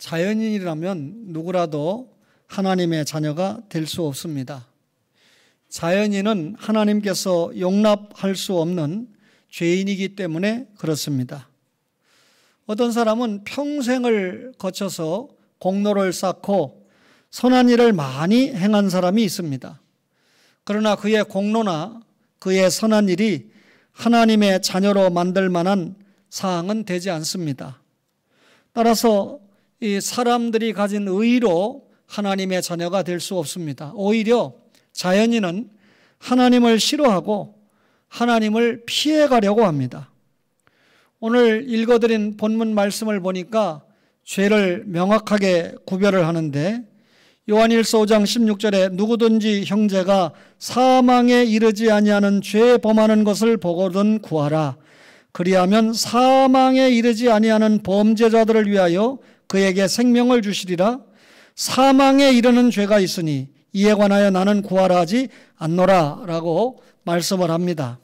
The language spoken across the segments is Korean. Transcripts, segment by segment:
자연인이라면 누구라도 하나님의 자녀가 될 수 없습니다. 자연인은 하나님께서 용납할 수 없는 죄인이기 때문에 그렇습니다. 어떤 사람은 평생을 거쳐서 공로를 쌓고 선한 일을 많이 행한 사람이 있습니다. 그러나 그의 공로나 그의 선한 일이 하나님의 자녀로 만들 만한 사항은 되지 않습니다. 따라서 이 사람들이 가진 의로 하나님의 자녀가 될 수 없습니다. 오히려 자연인은 하나님을 싫어하고 하나님을 피해가려고 합니다. 오늘 읽어드린 본문 말씀을 보니까 죄를 명확하게 구별을 하는데 요한일서 5장 16절에 누구든지 형제가 사망에 이르지 아니하는 죄 범하는 것을 보거든 구하라. 그리하면 사망에 이르지 아니하는 범죄자들을 위하여 그에게 생명을 주시리라. 사망에 이르는 죄가 있으니 이에 관하여 나는 구하라 하지 않노라 라고 말씀을 합니다.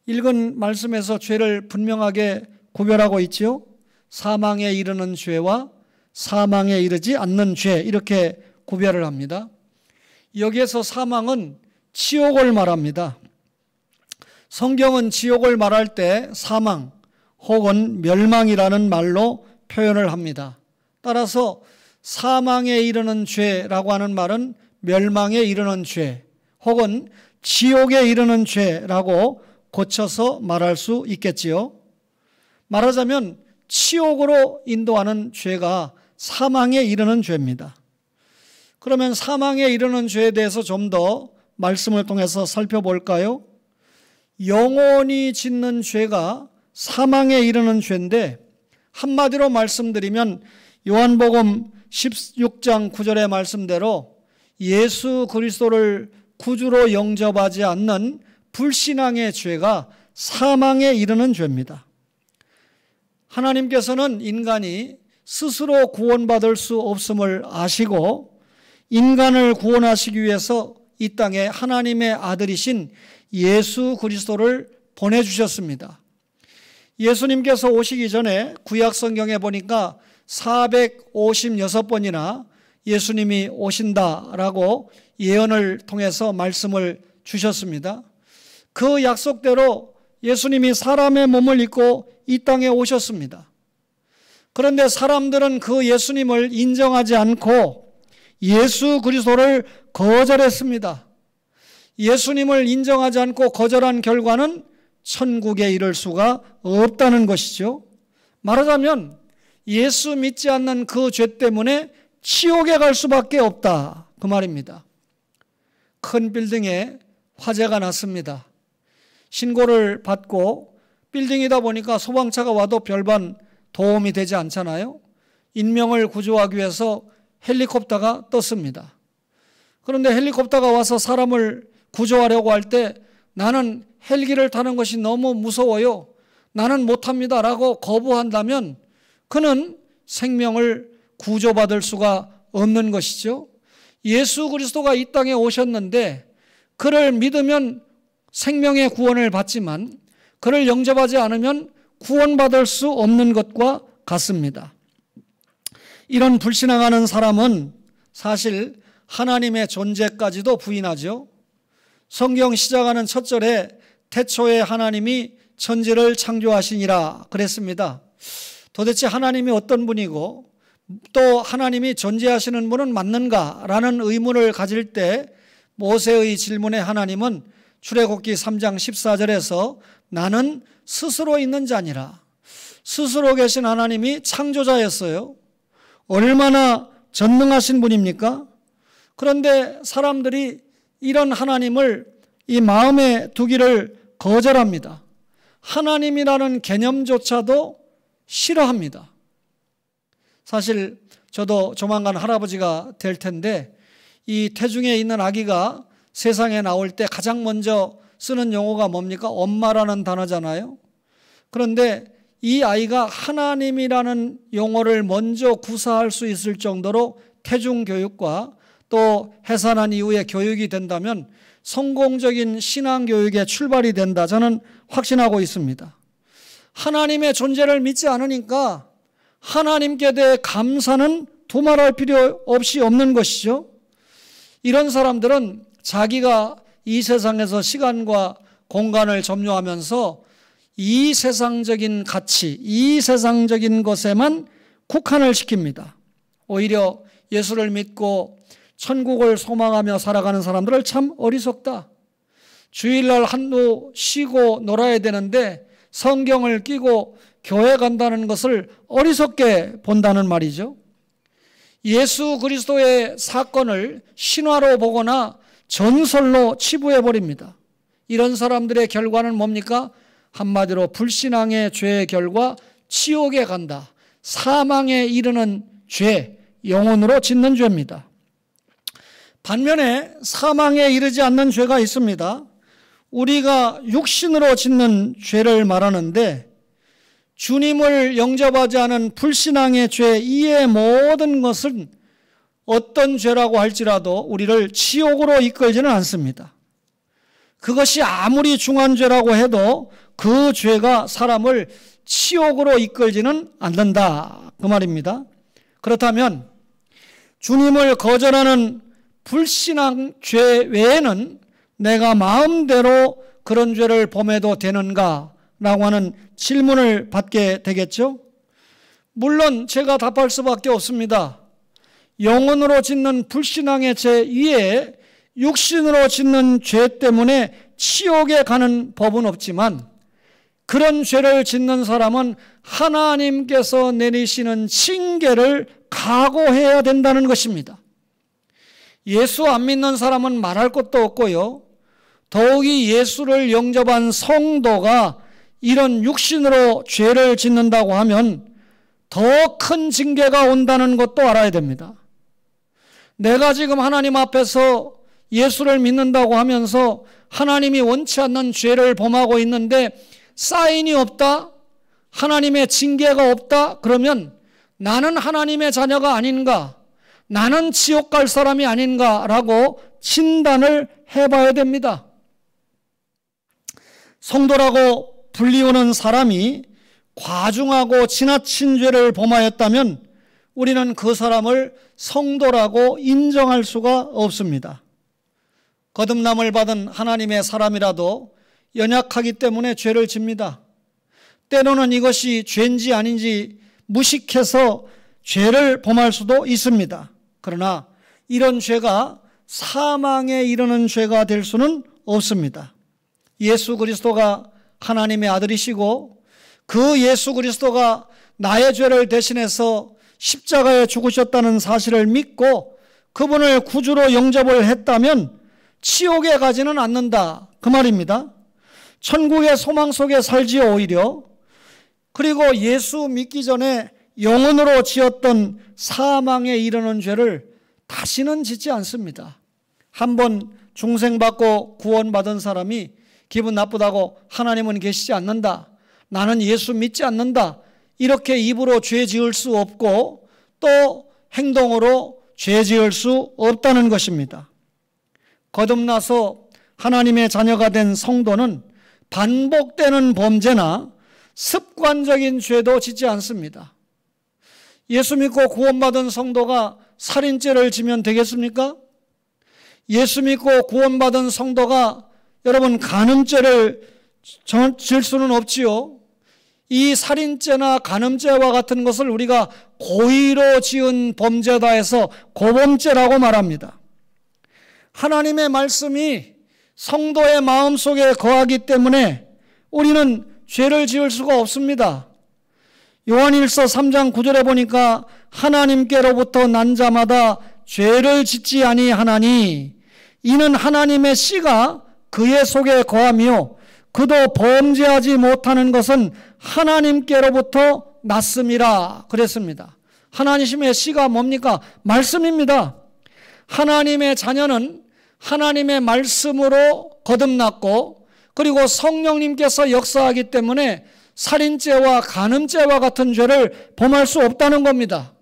읽은 말씀에서 죄를 분명하게 구별하고 있지요. 사망에 이르는 죄와 사망에 이르지 않는 죄, 이렇게 구별을 합니다. 여기에서 사망은 지옥을 말합니다. 성경은 지옥을 말할 때 사망 혹은 멸망이라는 말로 표현을 합니다. 따라서 사망에 이르는 죄라고 하는 말은 멸망에 이르는 죄 혹은 지옥에 이르는 죄라고 고쳐서 말할 수 있겠지요. 말하자면 치욕으로 인도하는 죄가 사망에 이르는 죄입니다. 그러면 사망에 이르는 죄에 대해서 좀 더 말씀을 통해서 살펴볼까요? 영원히 짓는 죄가 사망에 이르는 죄인데 한마디로 말씀드리면 요한복음 16장 9절의 말씀대로 예수 그리스도를 구주로 영접하지 않는 불신앙의 죄가 사망에 이르는 죄입니다. 하나님께서는 인간이 스스로 구원받을 수 없음을 아시고 인간을 구원하시기 위해서 이 땅에 하나님의 아들이신 예수 그리스도를 보내주셨습니다. 예수님께서 오시기 전에 구약 성경에 보니까 456번이나 예수님이 오신다라고 예언을 통해서 말씀을 주셨습니다. 그 약속대로 예수님이 사람의 몸을 입고 이 땅에 오셨습니다. 그런데 사람들은 그 예수님을 인정하지 않고 예수 그리스도를 거절했습니다. 예수님을 인정하지 않고 거절한 결과는 천국에 이를 수가 없다는 것이죠. 말하자면 예수 믿지 않는 그 죄 때문에 지옥에 갈 수밖에 없다, 그 말입니다. 큰 빌딩에 화재가 났습니다. 신고를 받고 빌딩이다 보니까 소방차가 와도 별반 도움이 되지 않잖아요. 인명을 구조하기 위해서 헬리콥터가 떴습니다. 그런데 헬리콥터가 와서 사람을 구조하려고 할 때 나는 헬기를 타는 것이 너무 무서워요. 나는 못합니다 라고 거부한다면 그는 생명을 구조받을 수가 없는 것이죠. 예수 그리스도가 이 땅에 오셨는데 그를 믿으면 생명의 구원을 받지만 그를 영접하지 않으면 구원받을 수 없는 것과 같습니다. 이런 불신앙하는 사람은 사실 하나님의 존재까지도 부인하죠. 성경 시작하는 첫 절에 태초에 하나님이 천지를 창조하시니라 그랬습니다. 도대체 하나님이 어떤 분이고 또 하나님이 존재하시는 분은 맞는가라는 의문을 가질 때 모세의 질문에 하나님은 출애굽기 3장 14절에서 나는 스스로 있는 자니라. 스스로 계신 하나님이 창조자였어요. 얼마나 전능하신 분입니까? 그런데 사람들이 이런 하나님을 이 마음에 두기를 거절합니다. 하나님이라는 개념조차도 싫어합니다. 사실 저도 조만간 할아버지가 될 텐데 이 태중에 있는 아기가 세상에 나올 때 가장 먼저 쓰는 용어가 뭡니까? 엄마라는 단어잖아요. 그런데 이 아이가 하나님이라는 용어를 먼저 구사할 수 있을 정도로 태중교육과 또 해산한 이후에 교육이 된다면 성공적인 신앙교육의 출발이 된다, 저는 확신하고 있습니다. 하나님의 존재를 믿지 않으니까 하나님께 대해 감사는 두말할 필요 없이 없는 것이죠. 이런 사람들은 자기가 이 세상에서 시간과 공간을 점유하면서 이 세상적인 가치, 이 세상적인 것에만 국한을 시킵니다. 오히려 예수를 믿고 천국을 소망하며 살아가는 사람들을 참 어리석다. 주일날 한두 쉬고 놀아야 되는데 성경을 끼고 교회 간다는 것을 어리석게 본다는 말이죠. 예수 그리스도의 사건을 신화로 보거나 전설로 치부해버립니다. 이런 사람들의 결과는 뭡니까? 한마디로 불신앙의 죄의 결과 지옥에 간다. 사망에 이르는 죄, 영혼으로 짓는 죄입니다. 반면에 사망에 이르지 않는 죄가 있습니다. 우리가 육신으로 짓는 죄를 말하는데 주님을 영접하지 않은 불신앙의 죄 이의 모든 것은 어떤 죄라고 할지라도 우리를 지옥으로 이끌지는 않습니다. 그것이 아무리 중한 죄라고 해도 그 죄가 사람을 지옥으로 이끌지는 않는다. 그 말입니다. 그렇다면 주님을 거절하는 불신앙 죄 외에는 내가 마음대로 그런 죄를 범해도 되는가? 라고 하는 질문을 받게 되겠죠. 물론 제가 답할 수밖에 없습니다. 영혼으로 짓는 불신앙의 죄 위에 육신으로 짓는 죄 때문에 지옥에 가는 법은 없지만 그런 죄를 짓는 사람은 하나님께서 내리시는 징계를 각오해야 된다는 것입니다. 예수 안 믿는 사람은 말할 것도 없고요. 더욱이 예수를 영접한 성도가 이런 육신으로 죄를 짓는다고 하면 더 큰 징계가 온다는 것도 알아야 됩니다. 내가 지금 하나님 앞에서 예수를 믿는다고 하면서 하나님이 원치 않는 죄를 범하고 있는데 사인이 없다? 하나님의 징계가 없다? 그러면 나는 하나님의 자녀가 아닌가? 나는 지옥 갈 사람이 아닌가라고 진단을 해봐야 됩니다. 성도라고 불리우는 사람이 과중하고 지나친 죄를 범하였다면 우리는 그 사람을 성도라고 인정할 수가 없습니다. 거듭남을 받은 하나님의 사람이라도 연약하기 때문에 죄를 집니다. 때로는 이것이 죄인지 아닌지 무식해서 죄를 범할 수도 있습니다. 그러나 이런 죄가 사망에 이르는 죄가 될 수는 없습니다. 예수 그리스도가 하나님의 아들이시고 그 예수 그리스도가 나의 죄를 대신해서 십자가에 죽으셨다는 사실을 믿고 그분을 구주로 영접을 했다면 지옥에 가지는 않는다. 그 말입니다. 천국의 소망 속에 살지요 오히려. 그리고 예수 믿기 전에 영혼으로 지었던 사망에 이르는 죄를 다시는 짓지 않습니다. 한번 중생받고 구원받은 사람이 기분 나쁘다고 하나님은 계시지 않는다. 나는 예수 믿지 않는다. 이렇게 입으로 죄 지을 수 없고 또 행동으로 죄 지을 수 없다는 것입니다. 거듭나서 하나님의 자녀가 된 성도는 반복되는 범죄나 습관적인 죄도 짓지 않습니다. 예수 믿고 구원받은 성도가 살인죄를 지면 되겠습니까? 예수 믿고 구원받은 성도가 여러분 간음죄를 질 수는 없지요. 이 살인죄나 간음죄와 같은 것을 우리가 고의로 지은 범죄다 해서 고범죄라고 말합니다. 하나님의 말씀이 성도의 마음속에 거하기 때문에 우리는 죄를 지을 수가 없습니다. 요한일서 3장 9절에 보니까 하나님께로부터 난 자마다 죄를 짓지 아니하나니 이는 하나님의 씨가 그의 속에 거하며 그도 범죄하지 못하는 것은 하나님께로부터 났음이라 그랬습니다. 하나님의 씨가 뭡니까? 말씀입니다. 하나님의 자녀는 하나님의 말씀으로 거듭났고 그리고 성령님께서 역사하기 때문에 살인죄와 간음죄와 같은 죄를 범할 수 없다는 겁니다.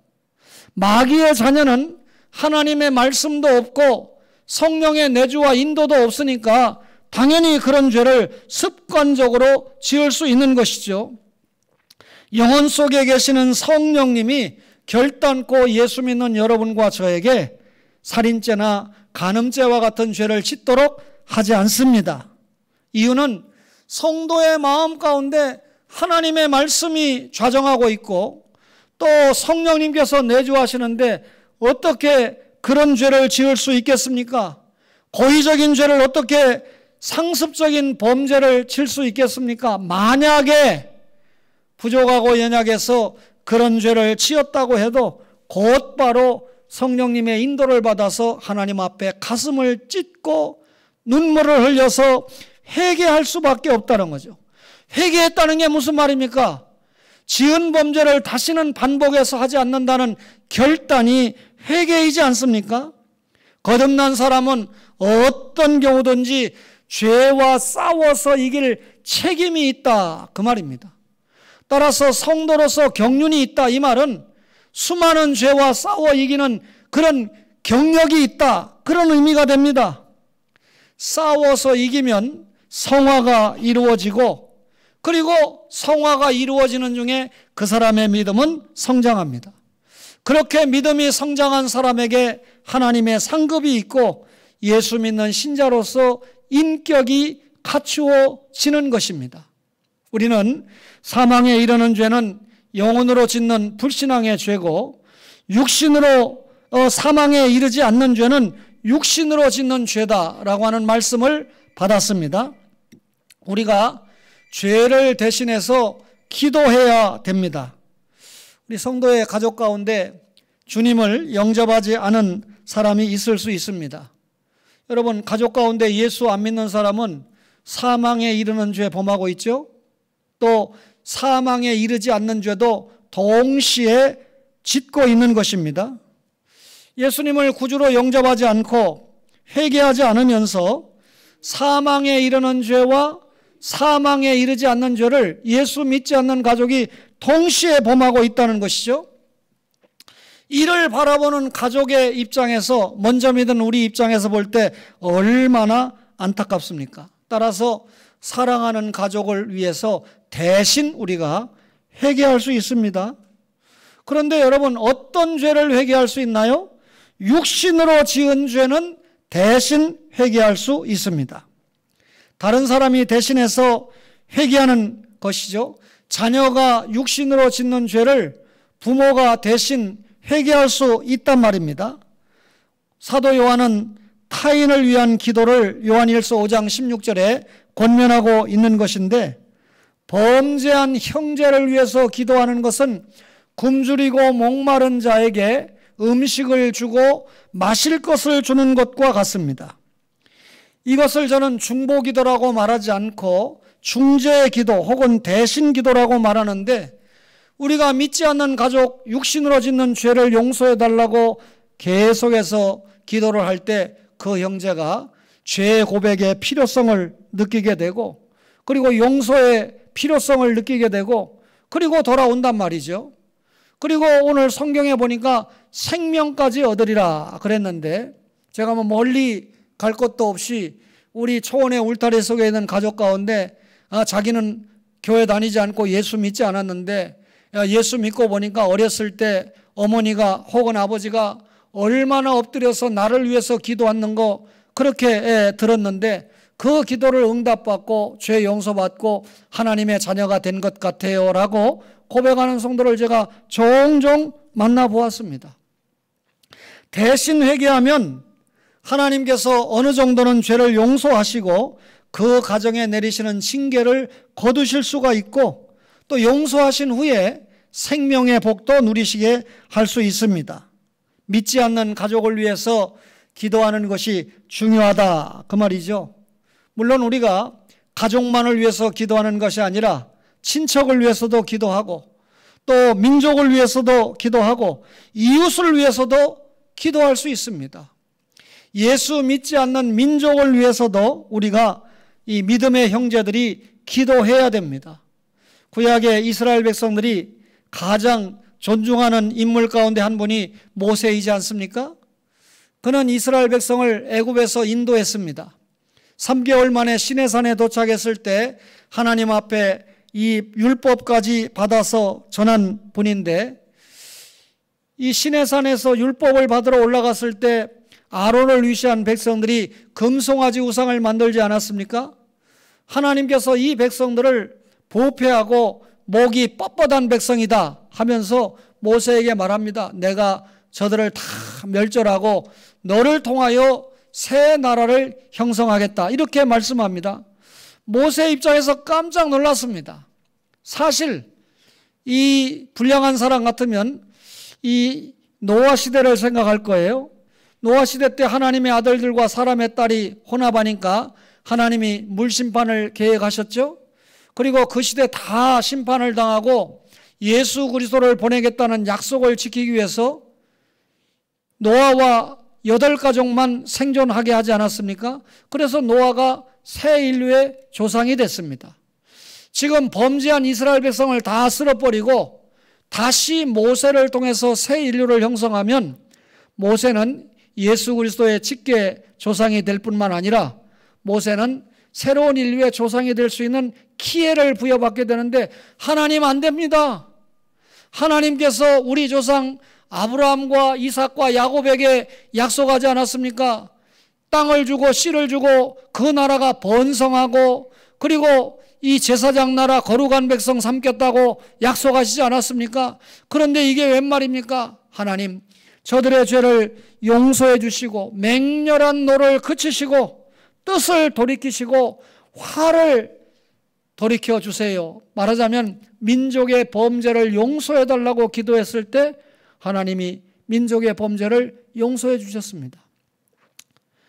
마귀의 자녀는 하나님의 말씀도 없고 성령의 내주와 인도도 없으니까 당연히 그런 죄를 습관적으로 지을 수 있는 것이죠. 영혼 속에 계시는 성령님이 결단코 예수 믿는 여러분과 저에게 살인죄나 간음죄와 같은 죄를 짓도록 하지 않습니다. 이유는 성도의 마음 가운데 하나님의 말씀이 좌정하고 있고 또 성령님께서 내주하시는데 어떻게 그런 죄를 지을 수 있겠습니까? 고의적인 죄를 어떻게 상습적인 범죄를 칠 수 있겠습니까? 만약에 부족하고 연약해서 그런 죄를 지었다고 해도 곧바로 성령님의 인도를 받아서 하나님 앞에 가슴을 찢고 눈물을 흘려서 회개할 수밖에 없다는 거죠. 회개했다는 게 무슨 말입니까? 지은 범죄를 다시는 반복해서 하지 않는다는 결단이 회개이지 않습니까? 거듭난 사람은 어떤 경우든지 죄와 싸워서 이길 책임이 있다, 그 말입니다. 따라서 성도로서 경륜이 있다, 이 말은 수많은 죄와 싸워 이기는 그런 경력이 있다, 그런 의미가 됩니다. 싸워서 이기면 성화가 이루어지고 그리고 성화가 이루어지는 중에 그 사람의 믿음은 성장합니다. 그렇게 믿음이 성장한 사람에게 하나님의 상급이 있고 예수 믿는 신자로서 인격이 갖추어지는 것입니다. 우리는 사망에 이르는 죄는 영혼으로 짓는 불신앙의 죄고 육신으로 사망에 이르지 않는 죄는 육신으로 짓는 죄다라고 하는 말씀을 받았습니다. 우리가 죄를 대신해서 기도해야 됩니다. 우리 성도의 가족 가운데 주님을 영접하지 않은 사람이 있을 수 있습니다. 여러분, 가족 가운데 예수 안 믿는 사람은 사망에 이르는 죄 범하고 있죠. 또 사망에 이르지 않는 죄도 동시에 짓고 있는 것입니다. 예수님을 구주로 영접하지 않고 회개하지 않으면서 사망에 이르는 죄와 사망에 이르지 않는 죄를 예수 믿지 않는 가족이 동시에 범하고 있다는 것이죠. 이를 바라보는 가족의 입장에서, 먼저 믿은 우리 입장에서 볼 때 얼마나 안타깝습니까? 따라서 사랑하는 가족을 위해서 대신 우리가 회개할 수 있습니다. 그런데 여러분, 어떤 죄를 회개할 수 있나요? 육신으로 지은 죄는 대신 회개할 수 있습니다. 다른 사람이 대신해서 회개하는 것이죠. 자녀가 육신으로 짓는 죄를 부모가 대신 회개할 수 있단 말입니다. 사도 요한은 타인을 위한 기도를 요한일서 5장 16절에 권면하고 있는 것인데, 범죄한 형제를 위해서 기도하는 것은 굶주리고 목마른 자에게 음식을 주고 마실 것을 주는 것과 같습니다. 이것을 저는 중보기도라고 말하지 않고 중재기도 혹은 대신기도라고 말하는데, 우리가 믿지 않는 가족, 육신으로 짓는 죄를 용서해달라고 계속해서 기도를 할 때 그 형제가 죄 고백의 필요성을 느끼게 되고, 그리고 용서의 필요성을 느끼게 되고, 그리고 돌아온단 말이죠. 그리고 오늘 성경에 보니까 생명까지 얻으리라 그랬는데, 제가 뭐 멀리 갈 것도 없이 우리 초원의 울타리 속에 있는 가족 가운데 자기는 교회 다니지 않고 예수 믿지 않았는데, 예수 믿고 보니까 어렸을 때 어머니가 혹은 아버지가 얼마나 엎드려서 나를 위해서 기도하는 거 그렇게 들었는데, 그 기도를 응답받고 죄 용서받고 하나님의 자녀가 된 것 같아요 라고 고백하는 성도를 제가 종종 만나보았습니다. 대신 회개하면 하나님께서 어느 정도는 죄를 용서하시고 그 가정에 내리시는 징계를 거두실 수가 있고, 또 용서하신 후에 생명의 복도 누리시게 할 수 있습니다. 믿지 않는 가족을 위해서 기도하는 것이 중요하다, 그 말이죠. 물론 우리가 가족만을 위해서 기도하는 것이 아니라 친척을 위해서도 기도하고, 또 민족을 위해서도 기도하고, 이웃을 위해서도 기도할 수 있습니다. 예수 믿지 않는 민족을 위해서도 우리가 이 믿음의 형제들이 기도해야 됩니다. 구약의 이스라엘 백성들이 가장 존중하는 인물 가운데 한 분이 모세이지 않습니까? 그는 이스라엘 백성을 애굽에서 인도했습니다. 3개월 만에 시내산에 도착했을 때 하나님 앞에 이 율법까지 받아서 전한 분인데, 이 시내산에서 율법을 받으러 올라갔을 때 아론을 위시한 백성들이 금송아지 우상을 만들지 않았습니까? 하나님께서 이 백성들을 보폐하고 목이 뻣뻣한 백성이다 하면서 모세에게 말합니다. 내가 저들을 다 멸절하고 너를 통하여 새 나라를 형성하겠다, 이렇게 말씀합니다. 모세 입장에서 깜짝 놀랐습니다. 사실 이 불량한 사람 같으면 이 노아 시대를 생각할 거예요. 노아 시대 때 하나님의 아들들과 사람의 딸이 혼합하니까 하나님이 물심판을 계획하셨죠. 그리고 그 시대 다 심판을 당하고 예수 그리스도를 보내겠다는 약속을 지키기 위해서 노아와 8가족만 생존하게 하지 않았습니까? 그래서 노아가 새 인류의 조상이 됐습니다. 지금 범죄한 이스라엘 백성을 다 쓸어버리고 다시 모세를 통해서 새 인류를 형성하면 모세는 예수 그리스도의 직계 조상이 될 뿐만 아니라 모세는 새로운 인류의 조상이 될 수 있는 기회를 부여받게 되는데, 하나님 안 됩니다. 하나님께서 우리 조상 아브라함과 이삭과 야곱에게 약속하지 않았습니까? 땅을 주고 씨를 주고 그 나라가 번성하고 그리고 이 제사장 나라 거룩한 백성 삼겠다고 약속하시지 않았습니까? 그런데 이게 웬 말입니까? 하나님, 저들의 죄를 용서해 주시고 맹렬한 노를 그치시고 뜻을 돌이키시고 화를 돌이켜 주세요. 말하자면 민족의 범죄를 용서해 달라고 기도했을 때 하나님이 민족의 범죄를 용서해 주셨습니다.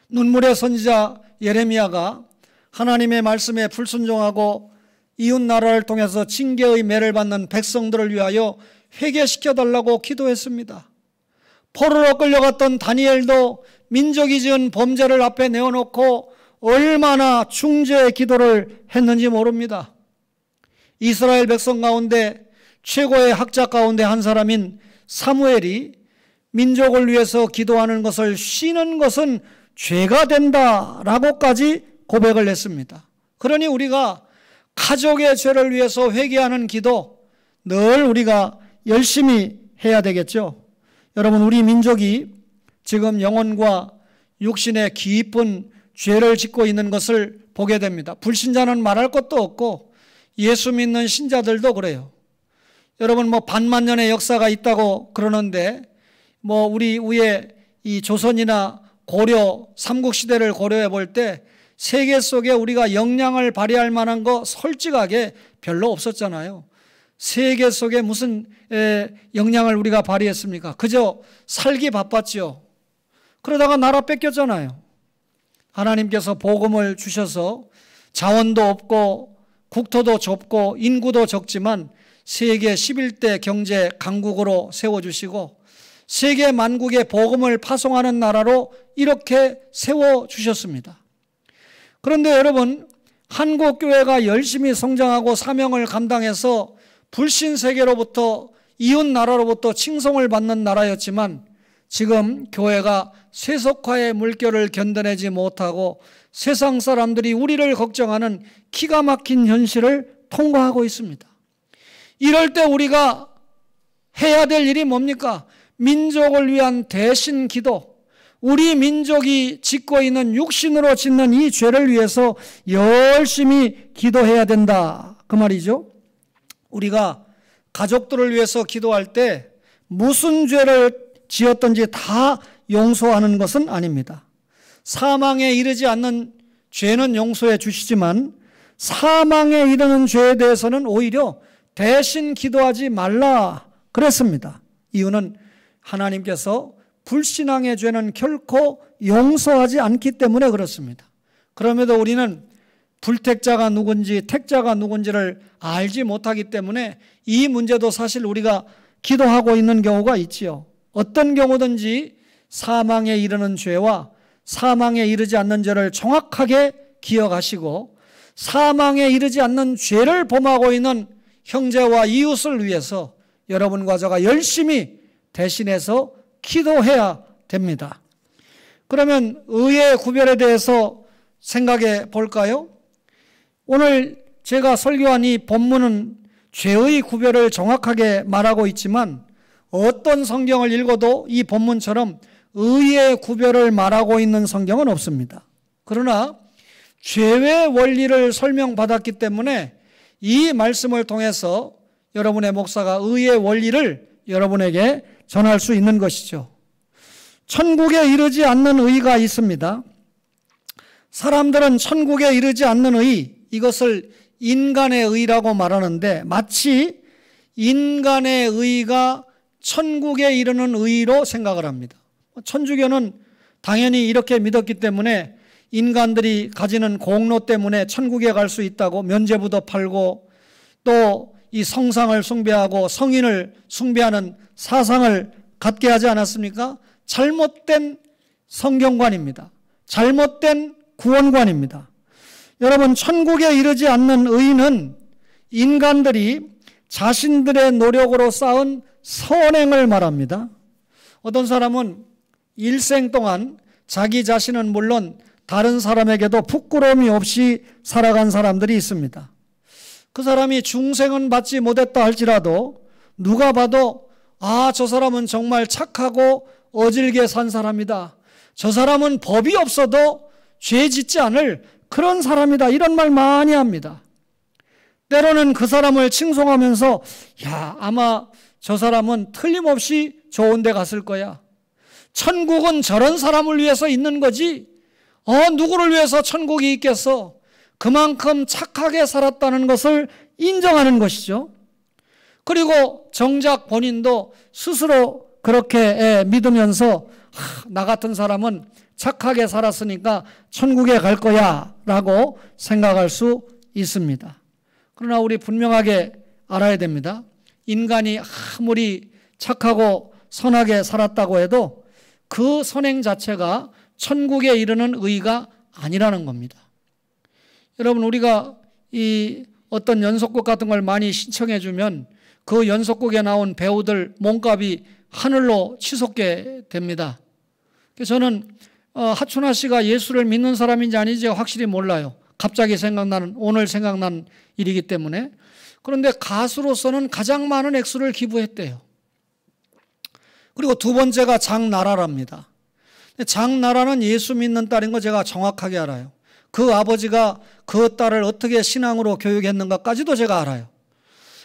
눈물의 선지자 예레미야가 하나님의 말씀에 불순종하고 이웃 나라를 통해서 징계의 매를 받는 백성들을 위하여 회개시켜 달라고 기도했습니다. 포로로 끌려갔던 다니엘도 민족이 지은 범죄를 앞에 내어놓고 얼마나 중재의 기도를 했는지 모릅니다. 이스라엘 백성 가운데 최고의 학자 가운데 한 사람인 사무엘이 민족을 위해서 기도하는 것을 쉬는 것은 죄가 된다라고까지 고백을 했습니다. 그러니 우리가 가족의 죄를 위해서 회개하는 기도 늘 우리가 열심히 해야 되겠죠. 여러분, 우리 민족이 지금 영혼과 육신의 깊은 죄를 짓고 있는 것을 보게 됩니다. 불신자는 말할 것도 없고 예수 믿는 신자들도 그래요. 여러분, 반만년의 역사가 있다고 그러는데 우리 위에 이 조선이나 고려, 삼국시대를 고려해 볼 때 세계 속에 우리가 역량을 발휘할 만한 거 솔직하게 별로 없었잖아요. 세계 속에 무슨 역량을 우리가 발휘했습니까? 그저 살기 바빴죠. 그러다가 나라 뺏겼잖아요. 하나님께서 복음을 주셔서 자원도 없고 국토도 좁고 인구도 적지만 세계 11대 경제 강국으로 세워주시고 세계 만국에 복음을 파송하는 나라로 이렇게 세워주셨습니다. 그런데 여러분, 한국교회가 열심히 성장하고 사명을 감당해서 불신세계로부터 이웃 나라로부터 칭송을 받는 나라였지만 지금 교회가 세속화의 물결을 견뎌내지 못하고 세상 사람들이 우리를 걱정하는 기가 막힌 현실을 통과하고 있습니다. 이럴 때 우리가 해야 될 일이 뭡니까? 민족을 위한 대신 기도, 우리 민족이 짓고 있는 육신으로 짓는 이 죄를 위해서 열심히 기도해야 된다, 그 말이죠. 우리가 가족들을 위해서 기도할 때 무슨 죄를 지었든지 다 용서하는 것은 아닙니다. 사망에 이르지 않는 죄는 용서해 주시지만 사망에 이르는 죄에 대해서는 오히려 대신 기도하지 말라 그랬습니다. 이유는 하나님께서 불신앙의 죄는 결코 용서하지 않기 때문에 그렇습니다. 그럼에도 우리는 불택자가 누군지 택자가 누군지를 알지 못하기 때문에 이 문제도 사실 우리가 기도하고 있는 경우가 있지요. 어떤 경우든지 사망에 이르는 죄와 사망에 이르지 않는 죄를 정확하게 기억하시고 사망에 이르지 않는 죄를 범하고 있는 형제와 이웃을 위해서 여러분과 저가 열심히 대신해서 기도해야 됩니다. 그러면 의의 구별에 대해서 생각해 볼까요? 오늘 제가 설교한 이 본문은 죄의 구별을 정확하게 말하고 있지만 어떤 성경을 읽어도 이 본문처럼 의의 구별을 말하고 있는 성경은 없습니다. 그러나 죄의 원리를 설명받았기 때문에 이 말씀을 통해서 여러분의 목사가 의의 원리를 여러분에게 전할 수 있는 것이죠. 천국에 이르지 않는 의가 있습니다. 사람들은 천국에 이르지 않는 의, 이것을 인간의 의라고 말하는데 마치 인간의 의가 천국에 이르는 의로 생각을 합니다. 천주교는 당연히 이렇게 믿었기 때문에 인간들이 가지는 공로 때문에 천국에 갈 수 있다고 면죄부도 팔고 또 이 성상을 숭배하고 성인을 숭배하는 사상을 갖게 하지 않았습니까? 잘못된 성경관입니다. 잘못된 구원관입니다. 여러분, 천국에 이르지 않는 의는 인간들이 자신들의 노력으로 쌓은 선행을 말합니다. 어떤 사람은 일생 동안 자기 자신은 물론 다른 사람에게도 부끄러움이 없이 살아간 사람들이 있습니다. 그 사람이 중생은 받지 못했다 할지라도 누가 봐도 저 사람은 정말 착하고 어질게 산 사람이다. 저 사람은 법이 없어도 죄 짓지 않을 그런 사람이다. 이런 말 많이 합니다. 때로는 그 사람을 칭송하면서 아마 저 사람은 틀림없이 좋은 데 갔을 거야. 천국은 저런 사람을 위해서 있는 거지 누구를 위해서 천국이 있겠어. 그만큼 착하게 살았다는 것을 인정하는 것이죠. 그리고 정작 본인도 스스로 그렇게 믿으면서 나 같은 사람은 착하게 살았으니까 천국에 갈 거야 라고 생각할 수 있습니다. 그러나 우리 분명하게 알아야 됩니다. 인간이 아무리 착하고 선하게 살았다고 해도 그 선행 자체가 천국에 이르는 의가 아니라는 겁니다. 여러분, 우리가 이 어떤 연속곡 같은 걸 많이 신청해 주면 그 연속곡에 나온 배우들 몸값이 하늘로 치솟게 됩니다. 그래서 저는 하춘아 씨가 예수를 믿는 사람인지 아닌지 확실히 몰라요. 갑자기 오늘 생각난 일이기 때문에. 그런데 가수로서는 가장 많은 액수를 기부했대요. 그리고 두 번째가 장나라랍니다. 장나라는 예수 믿는 딸인 거 제가 정확하게 알아요. 그 아버지가 그 딸을 어떻게 신앙으로 교육했는가까지도 제가 알아요.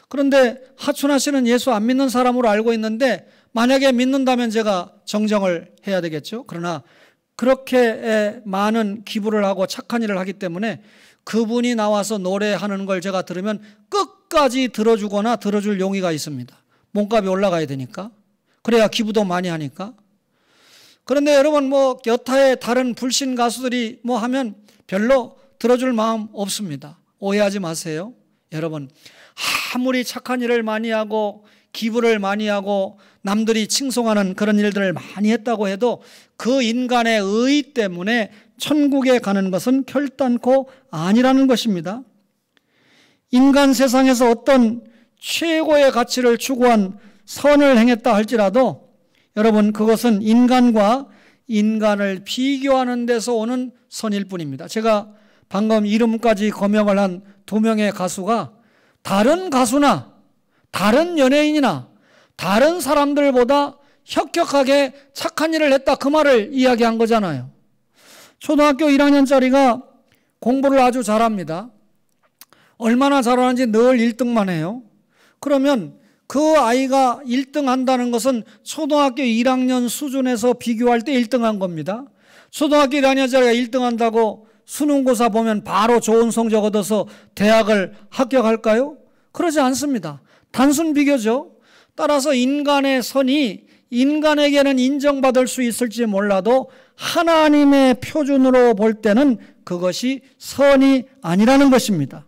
그런데 하춘아 씨는 예수 안 믿는 사람으로 알고 있는데 만약에 믿는다면 제가 정정을 해야 되겠죠. 그러나 그렇게 많은 기부를 하고 착한 일을 하기 때문에 그분이 나와서 노래하는 걸 제가 들으면 끝까지 들어주거나 들어줄 용의가 있습니다. 몸값이 올라가야 되니까. 그래야 기부도 많이 하니까. 그런데 여러분 여타의 다른 불신 가수들이 하면 별로 들어줄 마음 없습니다. 오해하지 마세요. 여러분, 아무리 착한 일을 많이 하고 기부를 많이 하고 남들이 칭송하는 그런 일들을 많이 했다고 해도 그 인간의 의 때문에 천국에 가는 것은 결단코 아니라는 것입니다. 인간 세상에서 어떤 최고의 가치를 추구한 선을 행했다 할지라도 여러분, 그것은 인간과 인간을 비교하는 데서 오는 선일 뿐입니다. 제가 방금 이름까지 거명을 한 두 명의 가수가 다른 가수나 다른 연예인이나 다른 사람들보다 혁혁하게 착한 일을 했다, 그 말을 이야기한 거잖아요. 초등학교 1학년짜리가 공부를 아주 잘합니다. 얼마나 잘하는지 늘 1등만 해요. 그러면 그 아이가 1등 한다는 것은 초등학교 1학년 수준에서 비교할 때 1등한 겁니다. 초등학교 1학년짜리가 1등 한다고 수능고사 보면 바로 좋은 성적 얻어서 대학을 합격할까요? 그러지 않습니다. 단순 비교죠. 따라서 인간의 선이 인간에게는 인정받을 수 있을지 몰라도 하나님의 표준으로 볼 때는 그것이 선이 아니라는 것입니다.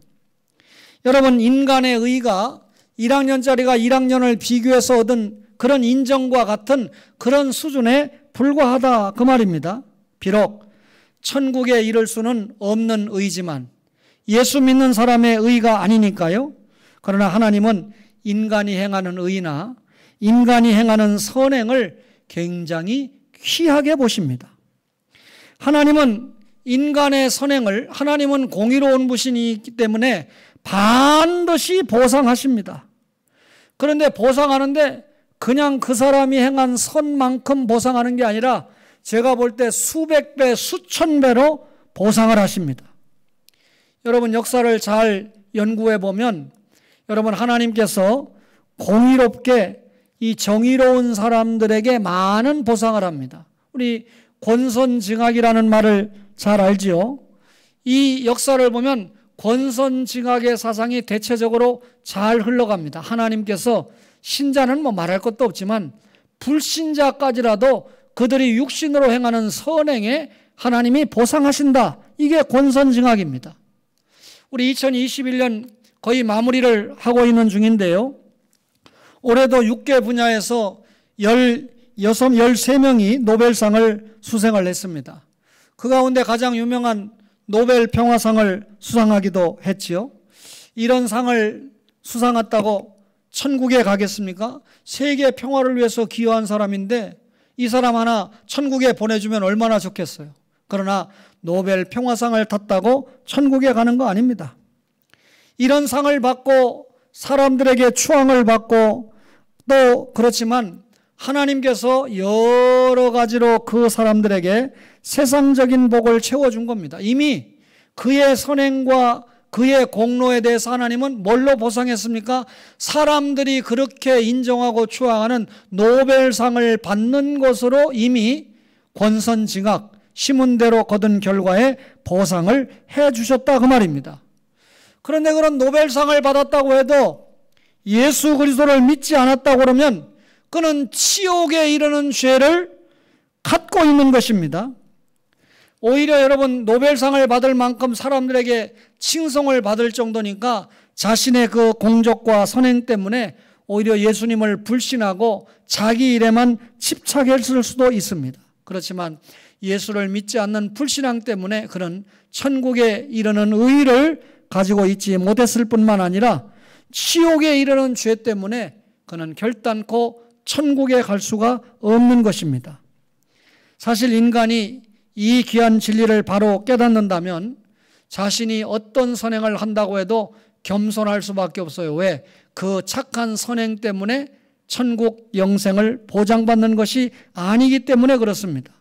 여러분, 인간의 의가 1학년짜리가 1학년을 비교해서 얻은 그런 인정과 같은 그런 수준에 불과하다, 그 말입니다. 비록 천국에 이를 수는 없는 의지만 예수 믿는 사람의 의가 아니니까요. 그러나 하나님은 인간이 행하는 의나 인간이 행하는 선행을 굉장히 귀하게 보십니다. 하나님은 인간의 선행을, 하나님은 공의로운 분이기 때문에 반드시 보상하십니다. 그런데 보상하는데 그냥 그 사람이 행한 선만큼 보상하는 게 아니라 제가 볼 때 수백 배, 수천 배로 보상을 하십니다. 여러분 역사를 잘 연구해 보면 여러분 하나님께서 공의롭게 이 정의로운 사람들에게 많은 보상을 합니다. 우리 권선징악이라는 말을 잘 알지요. 이 역사를 보면 권선징악의 사상이 대체적으로 잘 흘러갑니다. 하나님께서 신자는 뭐 말할 것도 없지만 불신자까지라도 그들이 육신으로 행하는 선행에 하나님이 보상하신다. 이게 권선징악입니다. 우리 2021년 거의 마무리를 하고 있는 중인데요. 올해도 6개 분야에서 13명이 노벨상을 수상을 했습니다. 그 가운데 가장 유명한 노벨 평화상을 수상하기도 했지요. 이런 상을 수상했다고 천국에 가겠습니까? 세계 평화를 위해서 기여한 사람인데 이 사람 하나 천국에 보내주면 얼마나 좋겠어요. 그러나 노벨 평화상을 탔다고 천국에 가는 거 아닙니다. 이런 상을 받고 사람들에게 추앙을 받고 또 그렇지만 하나님께서 여러 가지로 그 사람들에게 세상적인 복을 채워준 겁니다. 이미 그의 선행과 그의 공로에 대해서 하나님은 뭘로 보상했습니까? 사람들이 그렇게 인정하고 추앙하는 노벨상을 받는 것으로 이미 권선징악, 심은대로 거둔 결과에 보상을 해 주셨다 그 말입니다. 그런데 그런 노벨상을 받았다고 해도 예수 그리스도를 믿지 않았다고 그러면 그는 지옥에 이르는 죄를 갖고 있는 것입니다. 오히려 여러분 노벨상을 받을 만큼 사람들에게 칭송을 받을 정도니까 자신의 그 공적과 선행 때문에 오히려 예수님을 불신하고 자기 일에만 집착했을 수도 있습니다. 그렇지만 예수를 믿지 않는 불신앙 때문에 그는 천국에 이르는 의의를 가지고 있지 못했을 뿐만 아니라 지옥에 이르는 죄 때문에 그는 결단코 천국에 갈 수가 없는 것입니다. 사실 인간이 이 귀한 진리를 바로 깨닫는다면 자신이 어떤 선행을 한다고 해도 겸손할 수밖에 없어요. 왜? 그 착한 선행 때문에 천국 영생을 보장받는 것이 아니기 때문에 그렇습니다.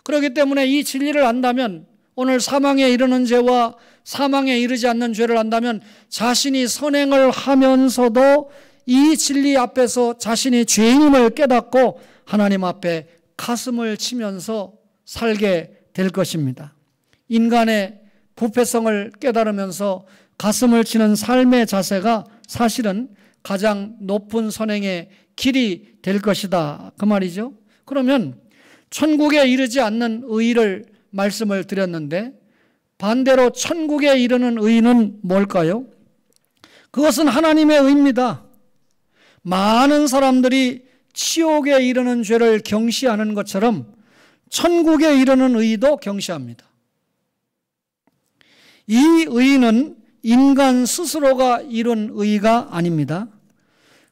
그렇기 때문에 이 진리를 안다면 오늘 사망에 이르는 죄와 사망에 이르지 않는 죄를 안다면 자신이 선행을 하면서도 이 진리 앞에서 자신이 죄인임을 깨닫고 하나님 앞에 가슴을 치면서 살게 될 것입니다. 인간의 부패성을 깨달으면서 가슴을 치는 삶의 자세가 사실은 가장 높은 선행의 길이 될 것이다 그 말이죠. 그러면 천국에 이르지 않는 의의를 말씀을 드렸는데 반대로 천국에 이르는 의의는 뭘까요? 그것은 하나님의 의입니다. 많은 사람들이 지옥에 이르는 죄를 경시하는 것처럼 천국에 이르는 의의도 경시합니다. 이 의의는 인간 스스로가 이룬 의의가 아닙니다.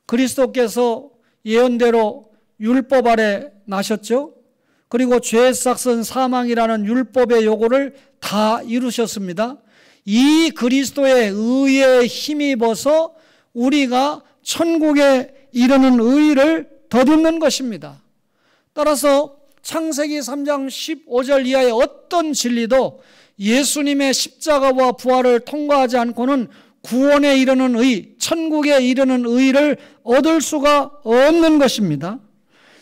그리스도께서 예언대로 율법 아래 나셨죠. 그리고 죄 삭은 사망이라는 율법의 요구를 다 이루셨습니다. 이 그리스도의 의에 힘입어서 우리가 천국에 이르는 의의를 덧입는 것입니다. 따라서 창세기 3장 15절 이하의 어떤 진리도 예수님의 십자가와 부활을 통과하지 않고는 구원에 이르는 의, 천국에 이르는 의를 얻을 수가 없는 것입니다.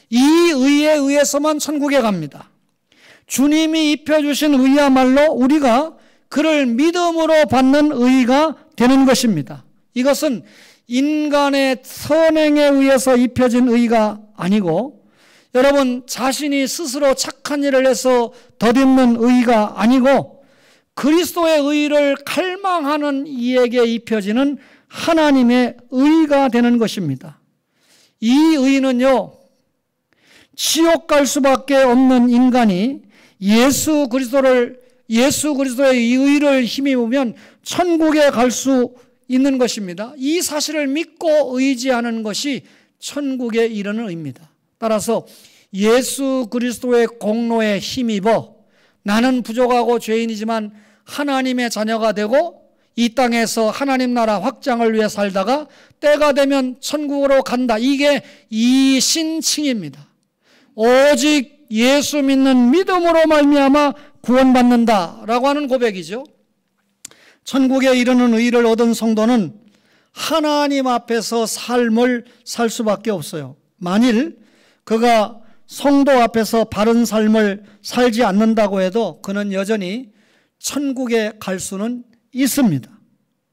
이 의에 의해서만 천국에 갑니다. 주님이 입혀주신 의야말로 우리가 그를 믿음으로 받는 의가 되는 것입니다. 이것은 인간의 선행에 의해서 입혀진 의가 아니고 여러분 자신이 스스로 착한 일을 해서 덧입는 의가 아니고 그리스도의 의를 갈망하는 이에게 입혀지는 하나님의 의가 되는 것입니다. 이 의는요, 지옥 갈 수밖에 없는 인간이 예수 그리스도의 이 의를 힘입으면 천국에 갈 수 있는 것입니다. 이 사실을 믿고 의지하는 것이 천국에 이르는 의입니다. 따라서 예수 그리스도의 공로에 힘입어 나는 부족하고 죄인이지만 하나님의 자녀가 되고 이 땅에서 하나님 나라 확장을 위해 살다가 때가 되면 천국으로 간다. 이게 이신칭입니다. 오직 예수 믿는 믿음으로 말미암아 구원받는다라고 하는 고백이죠. 천국에 이르는 의를 얻은 성도는 하나님 앞에서 삶을 살 수밖에 없어요. 만일 그가 성도 앞에서 바른 삶을 살지 않는다고 해도 그는 여전히 천국에 갈 수는 있습니다.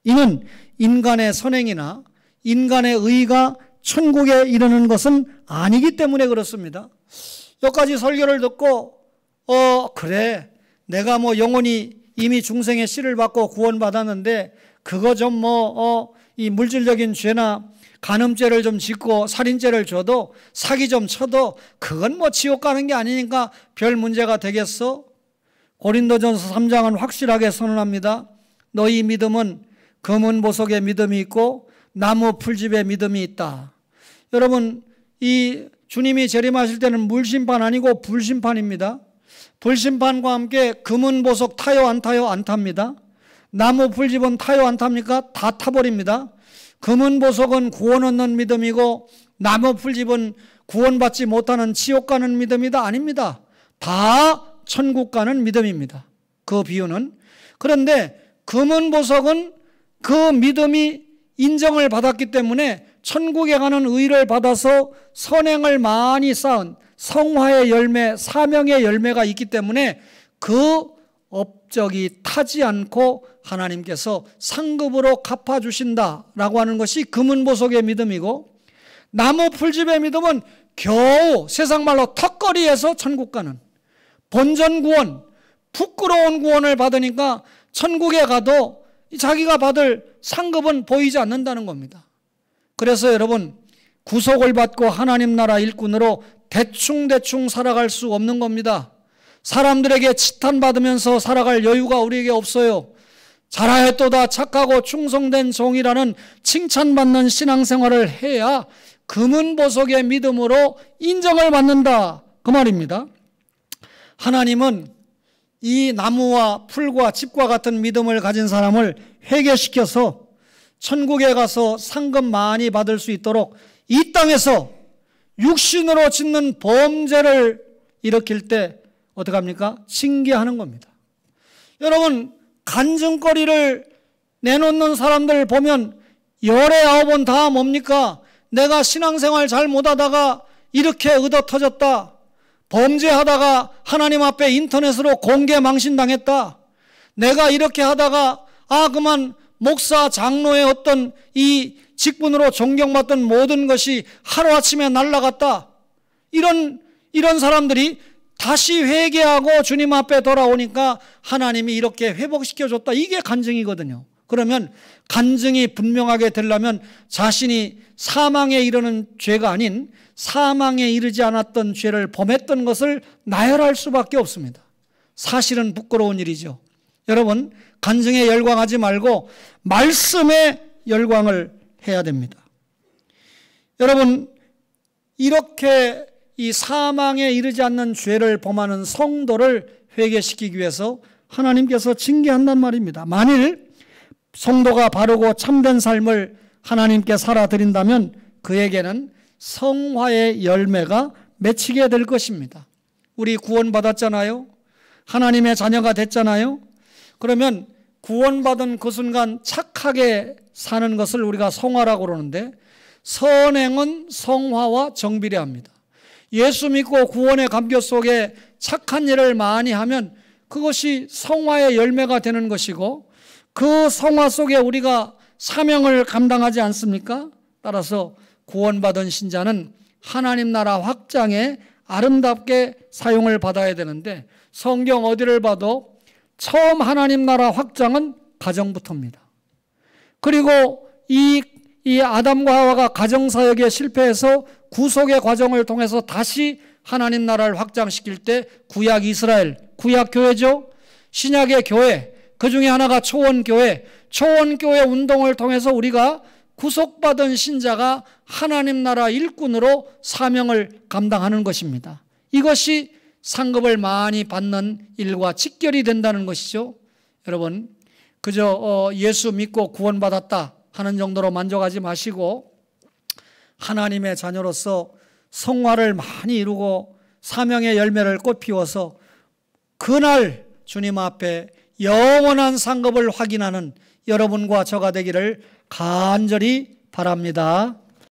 이는 인간의 선행이나 인간의 의가 천국에 이르는 것은 아니기 때문에 그렇습니다. 여기까지 설교를 듣고 그래 내가 뭐 영원히 이미 중생의 씨를 받고 구원받았는데 그거 좀 이 물질적인 죄나 간음죄를 좀 짓고 살인죄를 줘도 사기 좀 쳐도 그건 뭐 지옥 가는 게 아니니까 별 문제가 되겠어? 고린도전서 3장은 확실하게 선언합니다. 너희 믿음은 검은 보석의 믿음이 있고 나무 풀집의 믿음이 있다. 여러분, 이 주님이 재림하실 때는 물심판 아니고 불심판입니다. 불심판과 함께 검은 보석 타요 안 타요? 안 탑니다. 나무 풀집은 타요 안 탑니까? 다 타버립니다. 검은 보석은 구원 얻는 믿음이고 나무 풀집은 구원받지 못하는 지옥 가는 믿음이다? 아닙니다. 다 천국 가는 믿음입니다. 그 비유는. 그런데 검은 보석은 그 믿음이 인정을 받았기 때문에 천국에 가는 의를 받아서 선행을 많이 쌓은 성화의 열매, 사명의 열매가 있기 때문에 그 업적이 타지 않고 하나님께서 상급으로 갚아주신다라고 하는 것이 검은 보석의 믿음이고, 나무 풀집의 믿음은 겨우 세상말로 턱걸이에서 천국 가는 본전 구원, 부끄러운 구원을 받으니까 천국에 가도 자기가 받을 상급은 보이지 않는다는 겁니다. 그래서 여러분, 구속을 받고 하나님 나라 일꾼으로 대충대충 살아갈 수 없는 겁니다. 사람들에게 치탄받으면서 살아갈 여유가 우리에게 없어요. 잘하였도다 착하고 충성된 종이라는 칭찬받는 신앙생활을 해야 검은 보석의 믿음으로 인정을 받는다, 그 말입니다. 하나님은 이 나무와 풀과 집과 같은 믿음을 가진 사람을 회개시켜서 천국에 가서 상급 많이 받을 수 있도록 이 땅에서 육신으로 짓는 범죄를 일으킬 때 어떻게 합니까? 징계하는 겁니다. 여러분, 간증거리를 내놓는 사람들 보면 열의 아홉은 다 뭡니까? 내가 신앙생활 잘 못하다가 이렇게 얻어터졌다. 범죄하다가 하나님 앞에 인터넷으로 공개 망신당했다. 내가 이렇게 하다가 그만 목사, 장로의 어떤 이 직분으로 존경받던 모든 것이 하루아침에 날아갔다. 이런 사람들이 다시 회개하고 주님 앞에 돌아오니까 하나님이 이렇게 회복시켜줬다. 이게 간증이거든요. 그러면 간증이 분명하게 되려면 자신이 사망에 이르는 죄가 아닌 사망에 이르지 않았던 죄를 범했던 것을 나열할 수밖에 없습니다. 사실은 부끄러운 일이죠. 여러분, 간증에 열광하지 말고 말씀에 열광을 해야 됩니다. 여러분, 이렇게 이 사망에 이르지 않는 죄를 범하는 성도를 회개시키기 위해서 하나님께서 징계한단 말입니다. 만일 성도가 바르고 참된 삶을 하나님께 살아드린다면 그에게는 성화의 열매가 맺히게 될 것입니다. 우리 구원받았잖아요. 하나님의 자녀가 됐잖아요. 그러면 구원받은 그 순간 착하게 사는 것을 우리가 성화라고 그러는데, 선행은 성화와 정비례합니다. 예수 믿고 구원의 감격 속에 착한 일을 많이 하면 그것이 성화의 열매가 되는 것이고, 그 성화 속에 우리가 사명을 감당하지 않습니까? 따라서 구원받은 신자는 하나님 나라 확장에 아름답게 사용을 받아야 되는데, 성경 어디를 봐도 처음 하나님 나라 확장은 가정부터입니다. 그리고 이 아담과 하와가 가정사역에 실패해서 구속의 과정을 통해서 다시 하나님 나라를 확장시킬 때 구약 이스라엘, 구약 교회죠. 신약의 교회, 그 중에 하나가 초원교회, 초원교회 운동을 통해서 우리가 구속받은 신자가 하나님 나라 일꾼으로 사명을 감당하는 것입니다. 이것이 상급을 많이 받는 일과 직결이 된다는 것이죠. 여러분, 그저 예수 믿고 구원받았다 하는 정도로 만족하지 마시고 하나님의 자녀로서 성화를 많이 이루고 사명의 열매를 꽃피워서 그날 주님 앞에 영원한 상급을 확인하는 여러분과 저가 되기를 간절히 바랍니다.